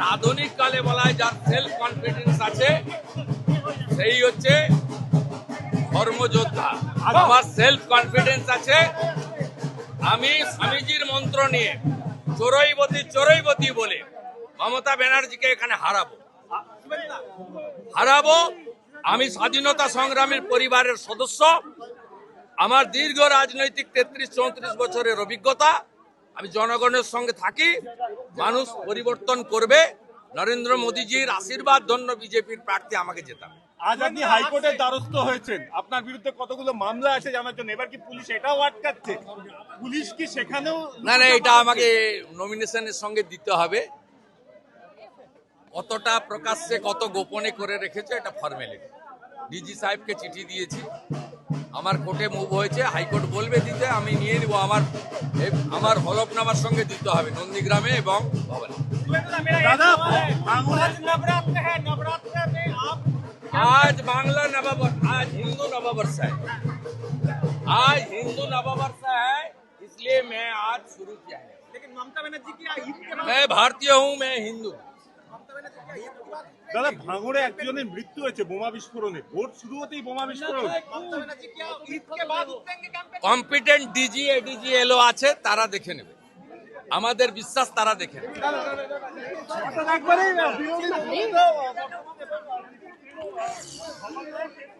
আর আধুনিক কালে বলা হয় যার সেলফ কনফিডেন্স আছে সেই হচ্ছে ধর্মযোদ্ধা। আমার সেলফ কনফিডেন্স আছে, আমি স্বামীজির মন্ত্র নিয়ে চোরইবতী চোরইবতী বলে মমতা ব্যানার্জিকে এখানে হারাবো। আমি স্বাধীনতা সংগ্রামীর পরিবারের সদস্য, আমার দীর্ঘ রাজনৈতিক 33-34 বছরের অভিজ্ঞতা, আমি জনগণের সঙ্গে থাকি, মানুষ পরিবর্তন করবে। নরেন্দ্র মোদীজির আশীর্বাদ ধন্য বিজেপির প্রার্থী আমাকে জেতাবে। আজ আপনি হাইকোর্টের দ্বারস্থ হয়েছেন, আপনার বিরুদ্ধে কতগুলো মামলা আছে জানার জন্য, এবার কি পুলিশ এটাও আটকাচ্ছে? পুলিশ কি সেখানেও না, এটা আমাকে নমিনেশনের সঙ্গে দিতে হবে। কতটা প্রকাশ্যে কত গোপনে করে রেখেছে এটা ফর্মালিটি। ডিজি সাহেবকে চিঠি দিয়েছি, আমার কোর্টে মুভ হয়েছে, হাইকোর্ট বলবে দিতে, আমি নিয়ে নিব। আমার হলফনামার সঙ্গে দিতে হবে নন্দীগ্রামে এবং ভবনে। आज बांग्ला नववर्ष, आज हिंदू नववर्ष है, आज हिंदू नववर्ष है, इसलिए मैं आज शुरू किया है। लेकिन ममता बनर्जी की ईद के बाद मैं भारतीय हूँ, मैं हिंदू। ममता बनर्जी की ईद के बाद দাদা, ভাঙড়ে একজনের মৃত্যু হয়েছে বোমা বিস্ফোরণে, ভোট শুরু হতেই বোমা বিস্ফোরণ। ममता बनर्जी क्या ईद के बाद उतरेंगे कैंपेन? কম্পিটেন্ট ডিজি এডিজি এলো আছে, তারা দেখে নেবে, আমাদের বিশ্বাস তারা দেখে নেবে।